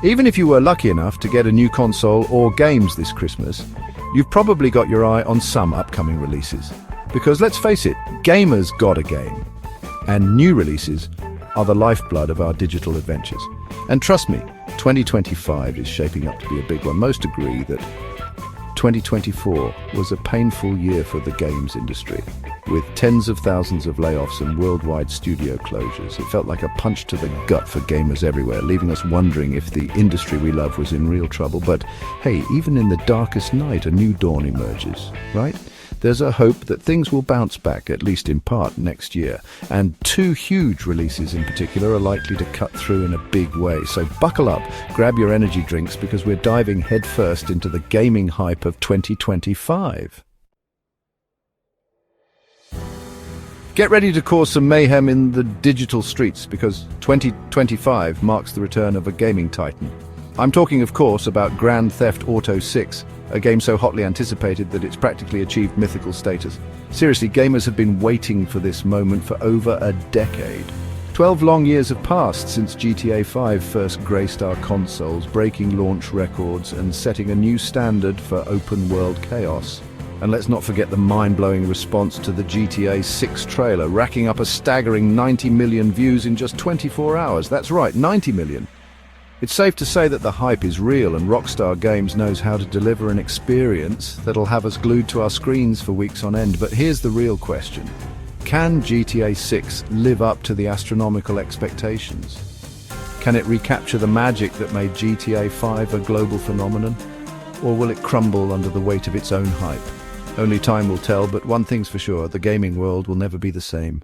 Even if you were lucky enough to get a new console or games this Christmas, you've probably got your eye on some upcoming releases. Because let's face it, gamers got a game. And new releases are the lifeblood of our digital adventures. And trust me, 2025 is shaping up to be a big one. Most agree that 2024 was a painful year for the games industry. With tens of thousands of layoffs and worldwide studio closures, it felt like a punch to the gut for gamers everywhere, leaving us wondering if the industry we love was in real trouble. But hey, even in the darkest night, a new dawn emerges, right? There's a hope that things will bounce back, at least in part, next year. And two huge releases in particular are likely to cut through in a big way. So buckle up, grab your energy drinks, because we're diving headfirst into the gaming hype of 2025. Get ready to cause some mayhem in the digital streets, because 2025 marks the return of a gaming titan. I'm talking, of course, about Grand Theft Auto 6, a game so hotly anticipated that it's practically achieved mythical status. Seriously, gamers have been waiting for this moment for over a decade. 12 long years have passed since GTA 5 first graced our consoles, breaking launch records and setting a new standard for open-world chaos. And let's not forget the mind-blowing response to the GTA 6 trailer, racking up a staggering 90 million views in just 24 hours. That's right, 90 million. It's safe to say that the hype is real, and Rockstar Games knows how to deliver an experience that'll have us glued to our screens for weeks on end. But here's the real question. Can GTA 6 live up to the astronomical expectations? Can it recapture the magic that made GTA 5 a global phenomenon? Or will it crumble under the weight of its own hype? Only time will tell, but one thing's for sure, the gaming world will never be the same.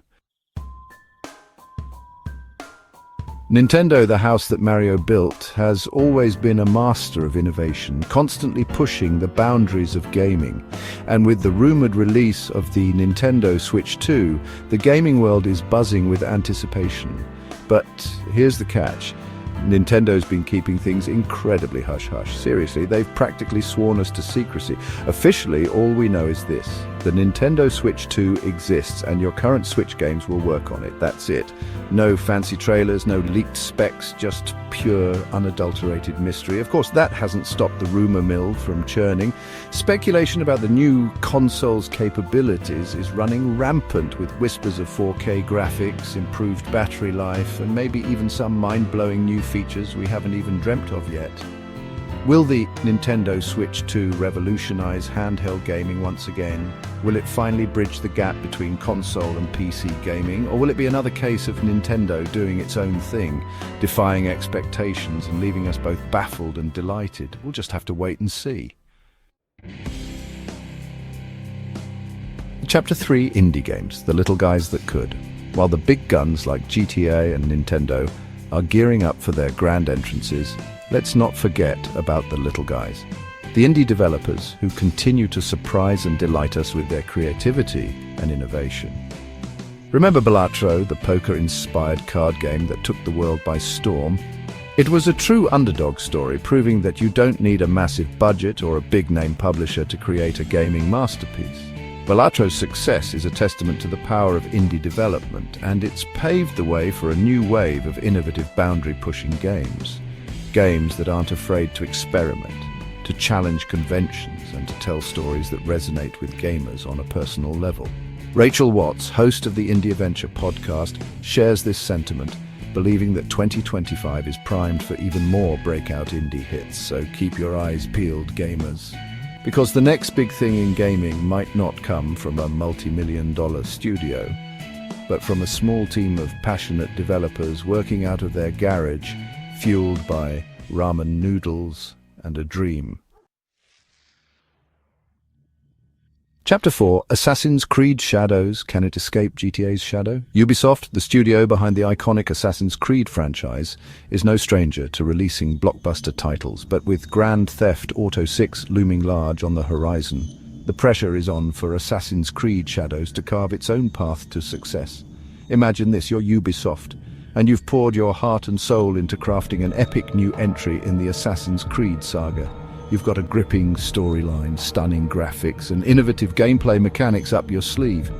Nintendo, the house that Mario built, has always been a master of innovation, constantly pushing the boundaries of gaming. And with the rumored release of the Nintendo Switch 2, the gaming world is buzzing with anticipation. But here's the catch. Nintendo's been keeping things incredibly hush-hush. Seriously, they've practically sworn us to secrecy. Officially, all we know is this. The Nintendo Switch 2 exists, and your current Switch games will work on it. That's it. No fancy trailers, no leaked specs, just pure, unadulterated mystery. Of course, that hasn't stopped the rumor mill from churning. Speculation about the new console's capabilities is running rampant, with whispers of 4K graphics, improved battery life, and maybe even some mind-blowing new features we haven't even dreamt of yet. Will the Nintendo Switch 2 revolutionize handheld gaming once again? Will it finally bridge the gap between console and PC gaming? Or will it be another case of Nintendo doing its own thing, defying expectations and leaving us both baffled and delighted? We'll just have to wait and see. Chapter 3: Indie Games, the little guys that could. While the big guns like GTA and Nintendo are gearing up for their grand entrances, let's not forget about the little guys. The indie developers who continue to surprise and delight us with their creativity and innovation. Remember Balatro, the poker-inspired card game that took the world by storm? It was a true underdog story, proving that you don't need a massive budget or a big-name publisher to create a gaming masterpiece. Balatro's success is a testament to the power of indie development, and it's paved the way for a new wave of innovative boundary-pushing games. Games that aren't afraid to experiment, to challenge conventions, and to tell stories that resonate with gamers on a personal level. Rachel Watts, host of the Indie Adventure podcast, shares this sentiment, believing that 2025 is primed for even more breakout indie hits, so keep your eyes peeled, gamers. Because the next big thing in gaming might not come from a multi-million-dollar studio, but from a small team of passionate developers working out of their garage, fueled by ramen noodles and a dream. Chapter 4: Assassin's Creed Shadows. Can it escape GTA's shadow? Ubisoft, the studio behind the iconic Assassin's Creed franchise, is no stranger to releasing blockbuster titles, but with Grand Theft Auto 6 looming large on the horizon, the pressure is on for Assassin's Creed Shadows to carve its own path to success. Imagine this, you're Ubisoft, and you've poured your heart and soul into crafting an epic new entry in the Assassin's Creed saga. You've got a gripping storyline, stunning graphics, and innovative gameplay mechanics up your sleeve.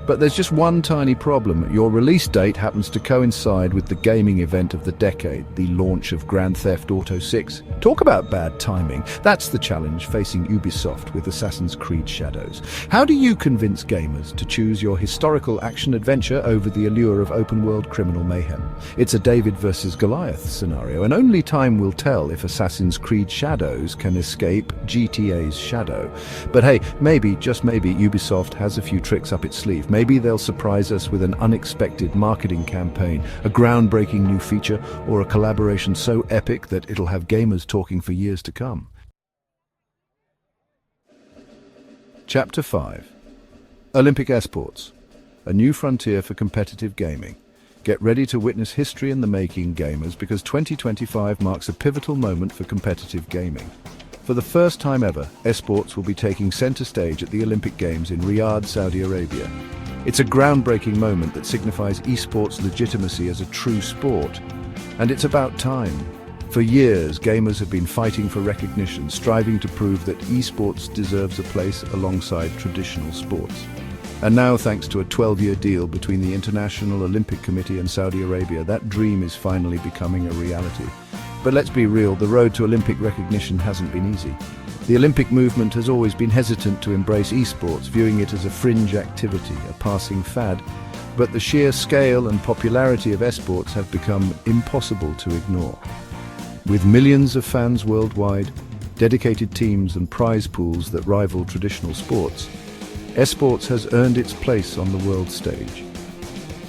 But there's just one tiny problem. Your release date happens to coincide with the gaming event of the decade, the launch of Grand Theft Auto 6. Talk about bad timing. That's the challenge facing Ubisoft with Assassin's Creed Shadows. How do you convince gamers to choose your historical action-adventure over the allure of open-world criminal mayhem? It's a David versus Goliath scenario, and only time will tell if Assassin's Creed Shadows can escape GTA's shadow. But hey, maybe, just maybe, Ubisoft has a few tricks up its sleeve. Maybe they'll surprise us with an unexpected marketing campaign, a groundbreaking new feature, or a collaboration so epic that it'll have gamers talking for years to come. Chapter 5. Olympic Esports, a new frontier for competitive gaming. Get ready to witness history in the making, gamers, because 2025 marks a pivotal moment for competitive gaming. For the first time ever, esports will be taking center stage at the Olympic Games in Riyadh, Saudi Arabia. It's a groundbreaking moment that signifies esports' legitimacy as a true sport. And it's about time. For years, gamers have been fighting for recognition, striving to prove that esports deserves a place alongside traditional sports. And now, thanks to a 12-year deal between the International Olympic Committee and Saudi Arabia, that dream is finally becoming a reality. But let's be real, the road to Olympic recognition hasn't been easy. The Olympic movement has always been hesitant to embrace esports, viewing it as a fringe activity, a passing fad. But the sheer scale and popularity of esports have become impossible to ignore. With millions of fans worldwide, dedicated teams and prize pools that rival traditional sports, esports has earned its place on the world stage.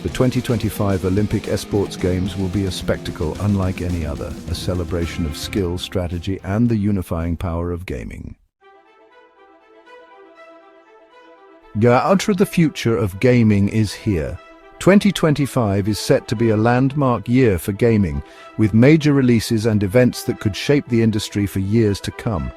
The 2025 Olympic Esports Games will be a spectacle unlike any other, a celebration of skill, strategy, and the unifying power of gaming. The future of gaming is here. 2025 is set to be a landmark year for gaming, with major releases and events that could shape the industry for years to come.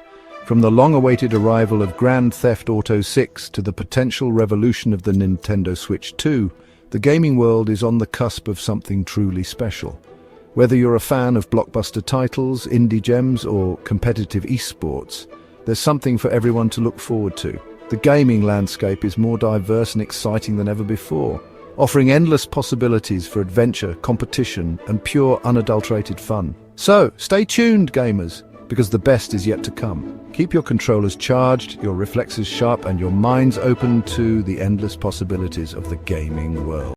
From the long-awaited arrival of Grand Theft Auto 6 to the potential revolution of the Nintendo Switch 2, the gaming world is on the cusp of something truly special. Whether you're a fan of blockbuster titles, indie gems, or competitive esports, there's something for everyone to look forward to. The gaming landscape is more diverse and exciting than ever before, offering endless possibilities for adventure, competition, and pure, unadulterated fun. So, stay tuned, gamers, because the best is yet to come. Keep your controllers charged, your reflexes sharp, and your minds open to the endless possibilities of the gaming world.